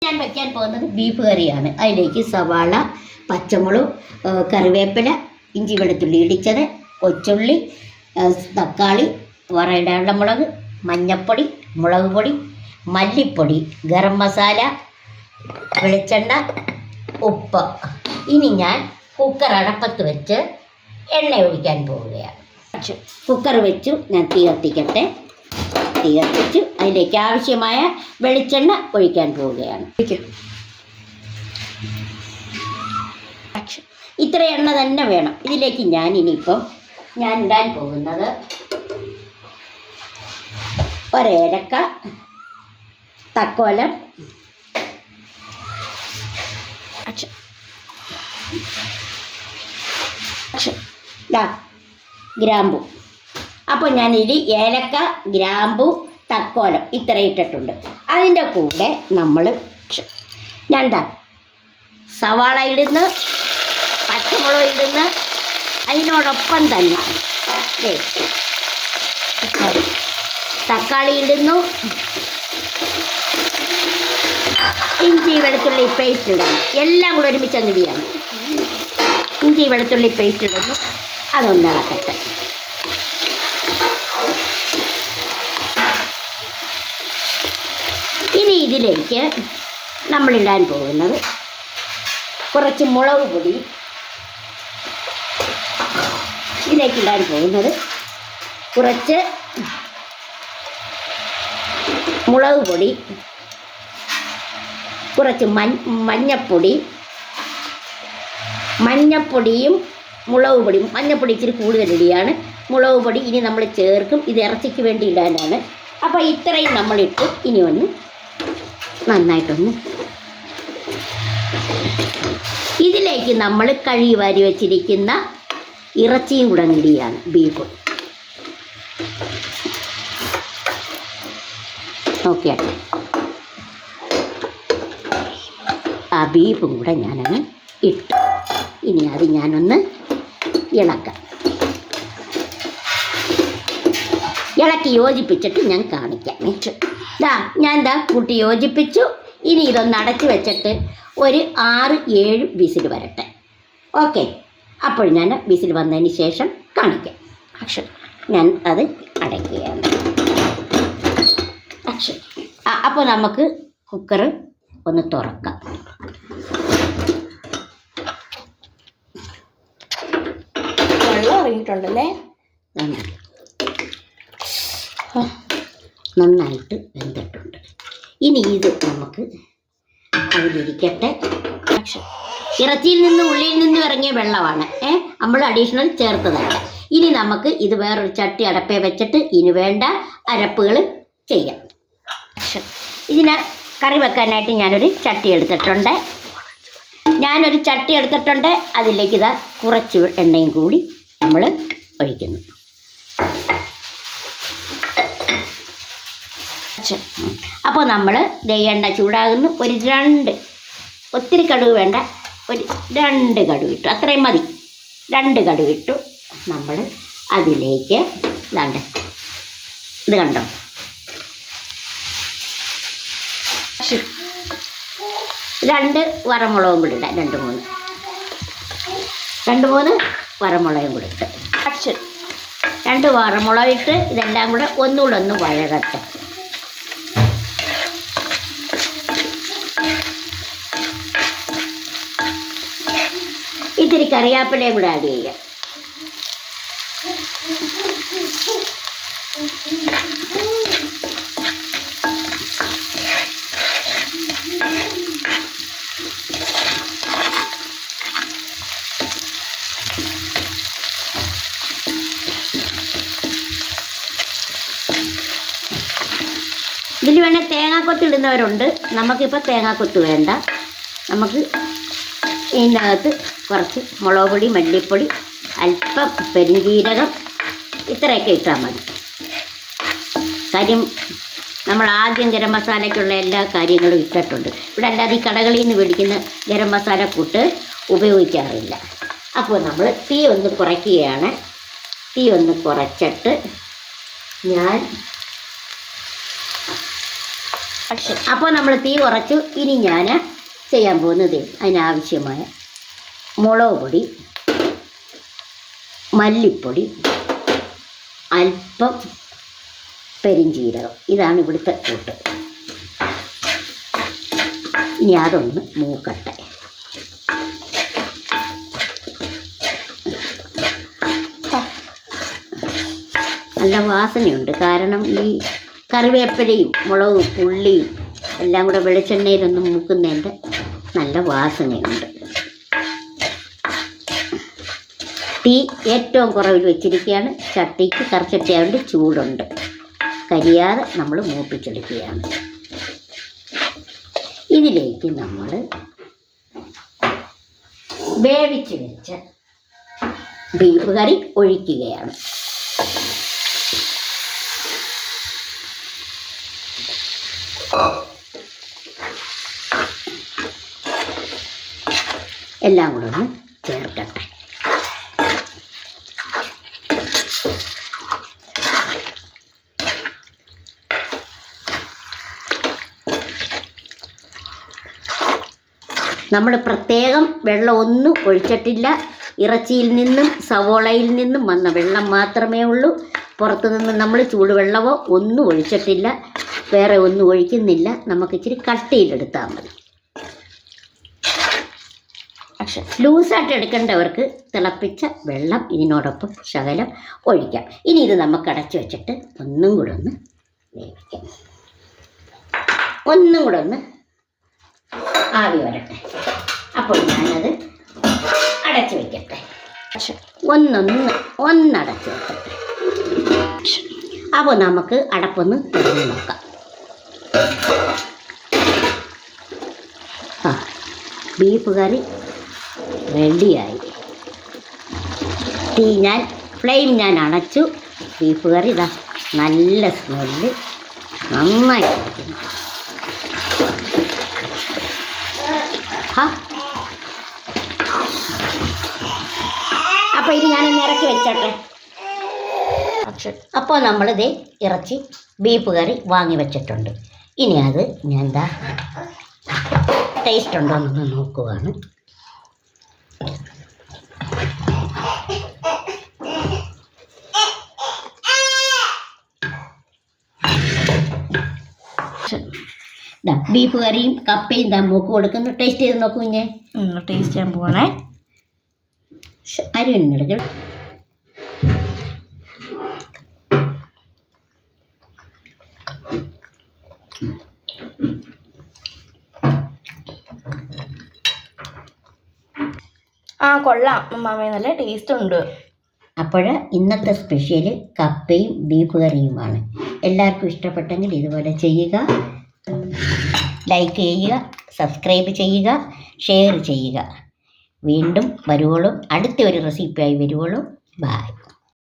ഞാൻ വയ്ക്കാൻ പോകുന്നത് ബീഫ് കറിയാണ്. അതിലേക്ക് സവാള, പച്ചമുളക്, കറിവേപ്പില, ഇഞ്ചി വെളുത്തുള്ളി ഇടിച്ചത്, കൊച്ചുള്ളി, തക്കാളി, വറയിടാനുള്ള മുളക്, മഞ്ഞൾപ്പൊടി, മുളക് പൊടി, മല്ലിപ്പൊടി, ഗരം മസാല, വെളിച്ചെണ്ണ, ഉപ്പ്. ഇനി ഞാൻ കുക്കർ അടപ്പത്ത് വെച്ച് എണ്ണ ഒഴിക്കാൻ പോവുകയാണ്. കുക്കർ വെച്ചു, ഞാൻ തീ കത്തിക്കട്ടെ. തീ കത്തിച്ചു അതിലേക്ക് ആവശ്യമായ വെളിച്ചെണ്ണ ഒഴിക്കാൻ പോവുകയാണ്. ഇത്ര എണ്ണ തന്നെ വേണം. ഇതിലേക്ക് ഞാൻ ഇടാൻ പോകുന്നത് ഒരേലക്ക, തക്കോലം, ഗ്രാമ്പു. അപ്പോൾ ഞാനിതിൽ ഏലക്ക, ഗ്രാമ്പു, തക്കോലം ഇത്ര ഇട്ടിട്ടുണ്ട്. അതിൻ്റെ കൂടെ ഞാൻ സവാള ഇടുന്നു, പച്ചമുളക് ഇടുന്നു. അതിനോടൊപ്പം തന്നെ തക്കാളി ഇടുന്നു, ഇഞ്ചി വെളുത്തുള്ളി പേസ്റ്റ് ഇടുന്നു. എല്ലാം കൂടെ ഒരുമിച്ച് ഇടിയാണ്. ഇഞ്ചി വെളുത്തുള്ളി പേസ്റ്റ് ഇടുന്നു. അതൊന്ന് ഇളക്കട്ടെ. ഇനി ഇതിലേക്ക് നമ്മളിടാൻ പോകുന്നത് കുറച്ച് മുളക് പൊടി. ഇതിലേക്ക് ഇടാൻ പോകുന്നത് കുറച്ച് മുളക് പൊടി, കുറച്ച് മഞ്ഞപ്പൊടിയും മുളക് പൊടിയും. മഞ്ഞപ്പൊടി ഇച്ചിരി കൂടുതൽ ഇടിയാണ്. മുളക് പൊടി ഇനി നമ്മൾ ചേർക്കും. ഇത് ഇറച്ചിക്ക് വേണ്ടി ഇടാനാണ്. അപ്പോൾ ഇത്രയും നമ്മളിട്ട് ഇനി ഒന്ന് നന്നായിട്ടൊന്ന് ഇതിലേക്ക് നമ്മൾ കഴുകി വാരി വെച്ചിരിക്കുന്ന ഇറച്ചിയും കൂടെ ഇടിയാണ്, ബീഫ്. ഓക്കെ, ആ ബീഫും കൂടെ ഞാനങ്ങ് ഇട്ടു. ഇനി അത് ഞാനൊന്ന് ഇളക്കാം. ഇളക്കി യോജിപ്പിച്ചിട്ട് ഞാൻ കാണിക്കാം. ഞാൻ കൂട്ടി യോജിപ്പിച്ചു. ഇനി ഇതൊന്ന് അടച്ച് വെച്ചിട്ട് ഒരു 6-7 വിസിൽ വരട്ടെ. ഓക്കെ, അപ്പോൾ ഞാൻ വിസിൽ വന്നതിന് ശേഷം കാണിക്കാം. ഞാൻ അത് അടയ്ക്കുകയാണ്. അപ്പോൾ നമുക്ക് കുക്കർ ഒന്ന് തുറക്കാം. വെള്ളം ഇറങ്ങിയിട്ടുണ്ടല്ലേ. നന്നായിട്ട് വെന്തിട്ടുണ്ട്. ഇനി ഇത് നമുക്ക് അതിലിരിക്കട്ടെ. ഇറച്ചിയിൽ നിന്ന് ഉള്ളിയിൽ നിന്നും ഇറങ്ങിയ വെള്ളമാണ് നമ്മൾ അഡീഷണൽ ചേർത്തതാണ്. ഇനി നമുക്ക് ഇത് വേറൊരു ചട്ടി അടപ്പേ വെച്ചിട്ട് ഇനി വേണ്ട അരപ്പുകൾ ചെയ്യാം. ഇതിന് കറി വെക്കാനായിട്ട് ഞാനൊരു ചട്ടി എടുത്തിട്ടുണ്ട്. അതിലേക്ക് ഇതാ കുറച്ച് എണ്ണയും കൂടി നമ്മൾ ഒഴിക്കുന്നു. അപ്പോൾ നമ്മൾ എണ്ണ ചൂടാകുന്നു. ഒരു 2, ഒത്തിരി കടുക് വേണ്ട, ഒരു 2 കടുക് ഇട്ടു, അത്രയും മതി. 2 കടുക് ഇട്ടു. നമ്മൾ അതിലേക്ക് ഇത് കണ്ടോ, 2 വറമുളകും കൂടി ഇടാം. 2-3 വറമുളകും കൂടി ഇട്ട് 2 വറമുളക് ഇട്ട് ഇതെല്ലാം കൂടെ ഒന്നുകൂടെ ഒന്ന് വഴകട്ടെ. ഇത്തിരി കറിവേപ്പിലയും കൂടെ ആഡ് ചെയ്യാം. ഇതിൽ വേണേൽ തേങ്ങാക്കൊത്ത് ഇടുന്നവരുണ്ട്. നമുക്കിപ്പോൾ തേങ്ങാക്കൊത്ത് വേണ്ട. നമുക്ക് ഇതിനകത്ത് കുറച്ച് മുളക് പൊടി, മല്ലിപ്പൊടി, അല്പം പെരുംജീരകം ഇത്രയൊക്കെ ഇട്ടാൽ മതി. കാര്യം നമ്മൾ ആദ്യം ഗരം മസാലയ്ക്കുള്ള എല്ലാ കാര്യങ്ങളും ഇട്ടിട്ടുണ്ട്. ഇവിടെ അല്ലാതെ ഈ കടകളിൽ നിന്ന് മേടിക്കുന്ന ഗരം മസാല കൂട്ട് ഉപയോഗിക്കാറില്ല. അപ്പോൾ നമ്മൾ തീ ഒന്ന് കുറയ്ക്കുകയാണ്. തീ ഒന്ന് കുറച്ചിട്ട് ഞാൻ ആക്ഷൻ. അപ്പോൾ നമ്മൾ തീ കുറച്ചു. ഇനി ഞാൻ ചെയ്യാൻ പോകുന്നത് അതിനാവശ്യമായ മുളക് പൊടി, മല്ലിപ്പൊടി, അല്പം പെരിഞ്ചീരകം. ഇതാണ് ഇവിടുത്തെ കൂട്ട്. ഇനി അതൊന്ന് മൂക്കട്ടെ. നല്ല വാസനയുണ്ട്. കാരണം ഈ കറിവേപ്പിലയും മുളകും ഉള്ളിയും എല്ലാം കൂടെ വെളിച്ചെണ്ണയിലൊന്ന് മൂക്കുന്നതിൻ്റെ നല്ല വാസനയുണ്ട്. തീ ഏറ്റവും കുറവിൽ വെച്ചിരിക്കുകയാണ്. ചട്ടിക്ക് കറിച്ചട്ടിയായതുകൊണ്ട് ചൂടുണ്ട്. കരിയാതെ നമ്മൾ മൂപ്പിച്ചെടുക്കുകയാണ്. ഇതിലേക്ക് നമ്മൾ വേവിച്ച് വെച്ച ബീഫ് കറി ഒഴിക്കുകയാണ്. എല്ലാം കൂടെ ഒന്ന് ചേർക്കട്ടെ. നമ്മൾ പ്രത്യേകം വെള്ളം ഒന്നും ഒഴിച്ചിട്ടില്ല. ഇറച്ചിയിൽ നിന്നും സവോളയിൽ നിന്നും വന്ന വെള്ളം മാത്രമേ ഉള്ളൂ. പുറത്തു നിന്ന് നമ്മൾ ചൂടുവെള്ളമോ ഒന്നും ഒഴിച്ചിട്ടില്ല. വേറെ ഒന്നും ഒഴിക്കുന്നില്ല. നമുക്ക് ഇച്ചിരി കട്ടിയിലെടുത്താൽ മതി. ലൂസായിട്ട് എടുക്കേണ്ടവർക്ക് തിളപ്പിച്ച വെള്ളം ഇതിനോടൊപ്പം ശകലം ഒഴിക്കാം. ഇനി ഇത് നമുക്ക് അടച്ചു വെച്ചിട്ട് ഒന്നും കൂടെ ഒന്ന് വേവിക്കാം. ഒന്നും കൂടെ ഒന്ന് ആവി വരട്ടെ. അപ്പോൾ ഞാനത് അടച്ചു വയ്ക്കട്ടെ. ഒന്നടച്ചു വെക്കട്ടെ. അപ്പോൾ നമുക്ക് അടപ്പൊന്ന് തുറന്ന് നോക്കാം. ബീഫ് കറി റെഡിയായി. ഫ്ലെയിം ഞാൻ അടച്ചു. ബീഫ് കറി ഇതാ നല്ല സ്മെല്ല്, നന്നായി കഴിക്കുന്നു. അപ്പോൾ ഇത് ഞാനൊന്ന് ഇറക്കി വെച്ചോട്ടെ. അപ്പോൾ നമ്മളിത് ഇറച്ചി ബീഫ് കറി വാങ്ങി വെച്ചിട്ടുണ്ട്. ഇനി അത് ഞാൻ എന്താ ടേസ്റ്റ് ഉണ്ടോ എന്നൊന്ന് നോക്കുകയാണ്. ബീഫ് കറിയും കപ്പയും മൂക്ക് കൊടുക്കുന്നു. ടേസ്റ്റ് ചെയ്ത് നോക്കൂ. ഞാൻ ടേസ്റ്റ് ചെയ്യാൻ പോകണേ. അരി എടുക്കണം. കൊള്ളാം മാമേ, നല്ല ടേസ്റ്റ് ഉണ്ട്. അപ്പോൾ ഇന്നത്തെ സ്പെഷ്യൽ കപ്പയും ബീഫ് കറിയുമാണ്. എല്ലാവർക്കും ഇഷ്ടപ്പെട്ടെങ്കിൽ ഇതുപോലെ ചെയ്യുക, ലൈക്ക് ചെയ്യുക, സബ്സ്ക്രൈബ് ചെയ്യുക, ഷെയർ ചെയ്യുക. വീണ്ടും വരുവോളും അടുത്ത ഒരു റെസിപ്പിയായി വരുവോളും. ബൈ.